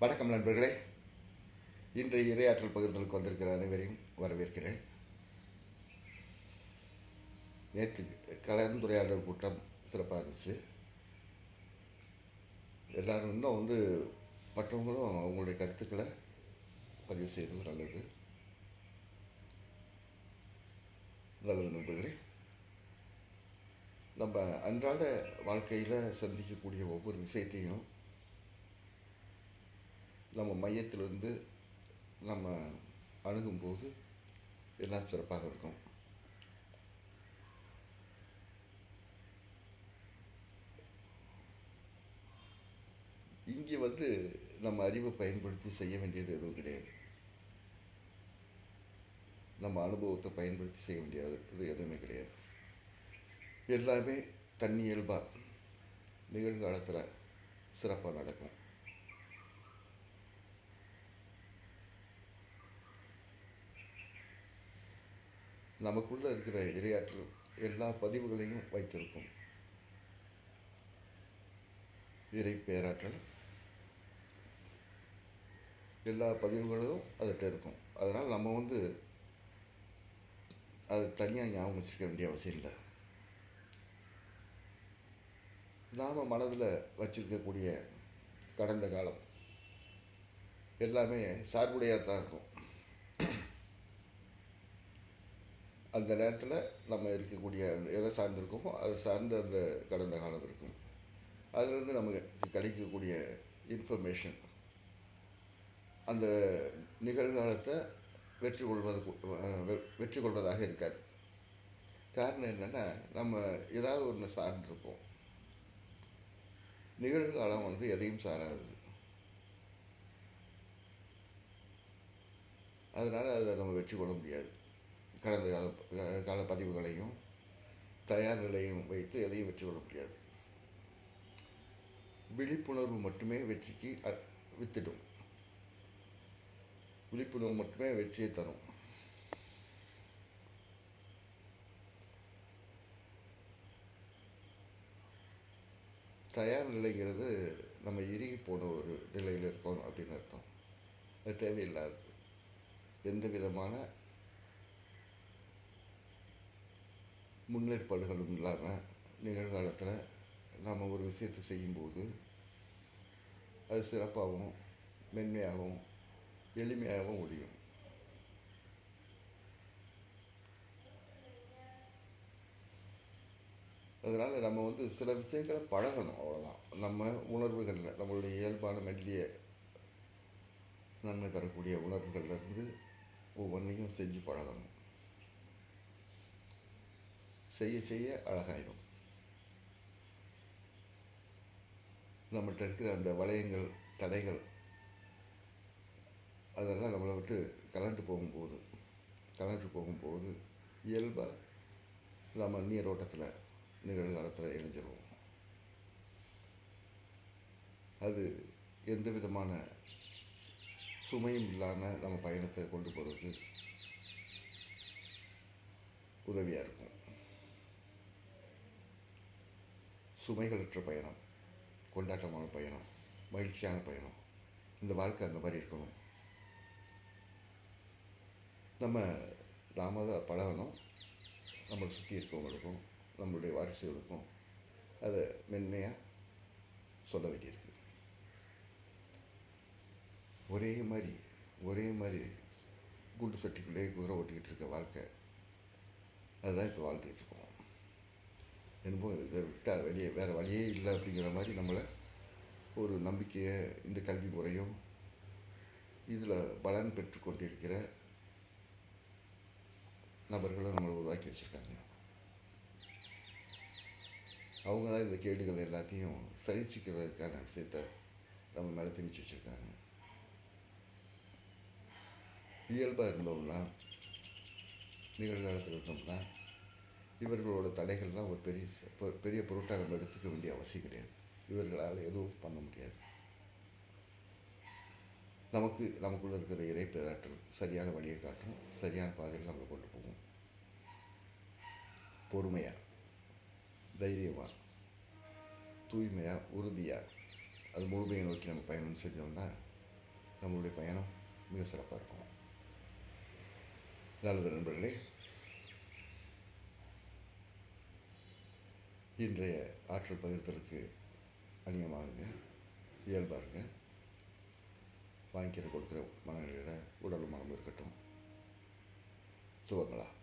வணக்கம் நண்பர்களே. இன்றைய இரையாற்றல் பகிர்தலுக்கு வந்திருக்கிற அனைவரையும் வரவேற்கிறேன். நேற்று கலந்துரையாடல் கூட்டம் சிறப்பாக இருந்துச்சு. எல்லாரும் இன்னும் மற்றவங்களும் அவங்களுடைய கருத்துக்களை பதிவு செய்வது நல்லது நண்பர்களே. நம்ம அன்றாட வாழ்க்கையில் சந்திக்கக்கூடிய ஒவ்வொரு விஷயத்தையும் நம்ம மையத்திலிருந்து நம்ம அணுகும்போது எல்லாம் சிறப்பாக இருக்கும். இங்கே நம்ம அறிவை பயன்படுத்தி செய்ய வேண்டியது எதுவும் கிடையாது. நம்ம அனுபவத்தை பயன்படுத்தி செய்ய வேண்டியது இது எதுவுமே கிடையாது. எல்லாமே தன்னியல்பாக நிகழ்காலத்தில் சிறப்பாக நடக்கும். நமக்குள்ளே இருக்கிற இரையாற்றல் எல்லா பதிவுகளையும் வைத்திருக்கும். இறை பேராற்றல் எல்லா பதிவுகளும் அதுகிட்ட இருக்கும். அதனால் நம்ம அது தனியாக ஞாபகம் வச்சுக்க வேண்டிய அவசியம் இல்லை. நாம் மனதில் வச்சுருக்கக்கூடிய கடந்த காலம் எல்லாமே சார்புடையாக தான் இருக்கும். அந்த நேரத்தில் நம்ம இருக்கக்கூடிய எதை சார்ந்திருக்கோமோ அதை சார்ந்த அந்த கடந்த காலம் இருக்கும். அதிலிருந்து நமக்கு கிடைக்கக்கூடிய இன்ஃபர்மேஷன் அந்த நிகழ்காலத்தை வெற்றி கொள்வதாக இருக்காது. காரணம் என்னென்னா, நம்ம ஏதாவது ஒன்று சார்ந்திருப்போம். நிகழ்காலம் எதையும் சாராது. அதனால் அதை நம்ம வெற்றி கொள்ள முடியாது. கடந்த கால பதிவுகளையும் தயார் நிலையும் வைத்து எதையும் வெற்றி கொள்ள முடியாது. விழிப்புணர்வு மட்டுமே வெற்றிக்கு வித்திடும். விழிப்புணர்வு மட்டுமே வெற்றியை தரும். தயார் நிலைங்கிறது நம்ம இறுகி போன ஒரு நிலையில் இருக்கோம் அப்படின்னு அர்த்தம். அது தேவையில்லாது. எந்த விதமான முன்னேற்பாடுகளும் இல்லாமல் நிகழ்காலத்தில் நாம் ஒரு விஷயத்தை செய்யும்போது அது சிறப்பாகவும் மென்மையாகவும் எளிமையாகவும் முடியும். அதனால் நம்ம சில விஷயங்களை பழகணும், அவ்வளோதான். நம்ம உணர்வுகளில் நம்மளுடைய இயல்பான மெல்லிய நன்மை தரக்கூடிய உணர்வுகள்லேருந்து ஒவ்வொன்றையும் செஞ்சு பழகணும். செய்ய செய்ய அழகாயிடும். நம்மகிட்ட இருக்கிற அந்த வளையங்கள், தடைகள் அதெல்லாம் நம்மளை விட்டு கலண்டு போகும்போது இயல்பாக நம்ம நீரோட்டத்தில் நிகழ்காலத்தில் இணைஞ்சிருவோம். அது எந்த விதமான சுமையும் இல்லாமல் நம்ம பயணத்தை கொண்டு போகிறதுக்கு உதவியாக இருக்கும். சுமைகளற்ற பயணம், கொண்டாட்டமான பயணம், மகிழ்ச்சியான பயணம். இந்த வாழ்க்கை அந்த மாதிரி இருக்கணும். நாம தான் பழகணும். நம்மளை சுற்றி இருக்கவங்களுக்கும் நம்மளுடைய வாரிசுகளுக்கும் அதை மென்மையாக சொல்ல வேண்டியிருக்கு. ஒரே மாதிரி குண்டு சட்டிக்குள்ளே குதிரை ஓட்டிக்கிட்டு இருக்க வாழ்க்கை அதுதான் இப்போ வாழ்ந்துக்கிட்டு இருக்கோம். என்னமோ இதை விட்டால் வேறு வழியே இல்லை அப்படிங்கிற மாதிரி நம்மளை ஒரு நம்பிக்கையை இந்த கல்வி முறையும் இதில் பலன் பெற்று கொண்டிருக்கிற நபர்களை நம்மளை உருவாக்கி வச்சுருக்காங்க. அவங்க தான் இந்த கேடுகள் எல்லாத்தையும் சகிச்சுக்கிறதுக்கான விஷயத்தை நம்ம மேலே திணிச்சு வச்சுருக்காங்க. இயல்பாக இருந்தோம்னா, நிகழ்காலத்தில் இருந்தோம்னா இவர்களோட தடைகள்லாம் ஒரு பெரிய பொருட்டாக நம்ம எடுத்துக்க வேண்டிய அவசியம் கிடையாது. இவர்களால் எதுவும் பண்ண முடியாது. நமக்குள்ளே இருக்கிற இறை பேராற்றல் சரியான வழியை காட்டும். சரியான பாதையில் நம்மளை கொண்டு போகும். பொறுமையாக, தைரியமாக, தூய்மையாக, உறுதியாக அது முழுமையை நோக்கி நம்ம பயணம் செஞ்சோம்னா நம்மளுடைய பயணம் மிக சிறப்பாக இருக்கும். நல்லது நண்பர்களே, இன்றைய ஆற்றல் பகிர்தலுக்கு அந்நியமாகுங்க, இயல்பாருங்க. வாங்கிக்கிற கொடுக்குற மனநிலையில் உடலும் மனம் இருக்கட்டும். துவங்கலாம்.